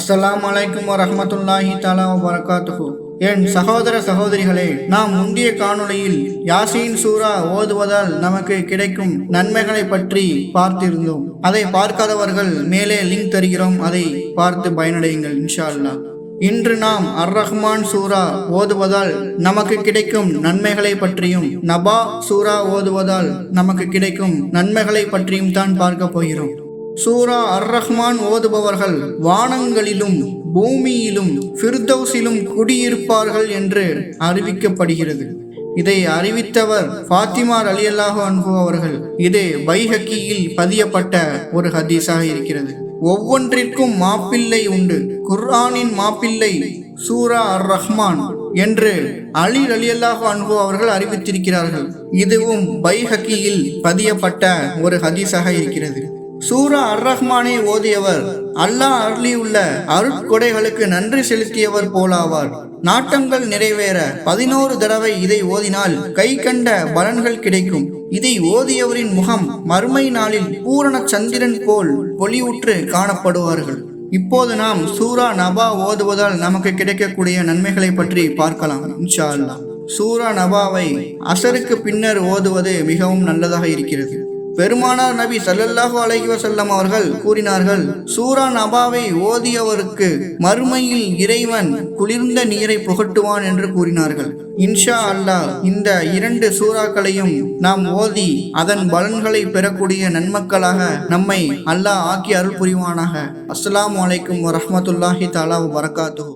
அஸ்ஸலாமு அலைக்கும் வரஹ்மத்துல்லாஹி தஆலா வபரகாத்துஹு. என் சகோதர சகோதரிகளே, நாம் முந்தைய காணொளியில் யாசீன் சூரா ஓதுவதால் நமக்கு கிடைக்கும் நன்மைகளை பற்றி பார்த்திருந்தோம். அதை பார்க்காதவர்கள் மேலே லிங்க் தருகிறோம், அதை பார்த்து பயனடையுங்கள் இன்ஷா அல்லாஹ். இன்று நாம் அர்-ரஹ்மான் சூரா ஓதுவதால் நமக்கு கிடைக்கும் நன்மைகளை பற்றியும், நபா சூரா ஓதுவதால் நமக்கு கிடைக்கும் நன்மைகளை பற்றியும் தான் பார்க்க போகிறோம். சூரா அர்-ரஹ்மான் ஓதுபவர்கள் வானங்களிலும் பூமியிலும் ஃபிர்தௌஸிலும் குடியிருப்பார்கள் என்று அறிவிக்கப்படுகிறது. இதை அறிவித்தவர் ஃபாத்திமா ரலியல்லாஹு அன்ஹு அவர்கள். இது பைஹக்கியில் பதியப்பட்ட ஒரு ஹதீஸாக இருக்கிறது. ஒவ்வொன்றிற்கும் மாப்பிள்ளை உண்டு. குர்ஆனின் மாப்பிள்ளை சூரா அர்-ரஹ்மான் என்று அலி ரலியல்லாஹு அன்ஹு அவர்கள் அறிவித்திருக்கிறார்கள். இதுவும் பைஹக்கியில் பதியப்பட்ட ஒரு ஹதீஸாக இருக்கிறது. சூரா அர்-ரஹ்மானை ஓதியவர் அல்லாஹ் அருளியுள்ள அருட்கொடைகளுக்கு நன்றி செலுத்தியவர் போலாவார். நாட்டங்கள் நிறைவேற 11 தடவை இதை ஓதினால் கை கண்ட பலன்கள் கிடைக்கும். இதை ஓதியவரின் முகம் மறுமை நாளில் பூரண சந்திரன் போல் பொலிவுற்று காணப்படுவார்கள். இப்போது நாம் சூரா நபா ஓதுவதால் நமக்கு கிடைக்கக்கூடிய நன்மைகளை பற்றி பார்க்கலாம் இன்ஷா அல்லாஹ். சூரா நபாவை அசருக்கு பின்னர் ஓதுவது மிகவும் நல்லதாக இருக்கிறது. பெருமானார் நபி ஸல்லல்லாஹு அலைஹி வஸல்லம் அவர்கள் கூறினார்கள், சூரா நபாவை ஓதியவருக்கு மறுமையில் இறைவன் குளிர்ந்த நீரை புகட்டுவான் என்று கூறினார்கள். இன்ஷா அல்லாஹ் இந்த 2 சூறாக்களையும் நாம் ஓதி அதன் பலன்களை பெறக்கூடிய நன்மக்களாக நம்மை அல்லாஹ் ஆக்கி அருள் புரிவானாக. அஸ்ஸலாமு அலைக்கும் வரஹ்மத்துல்லாஹி தஆலா வபரகாத்துஹு.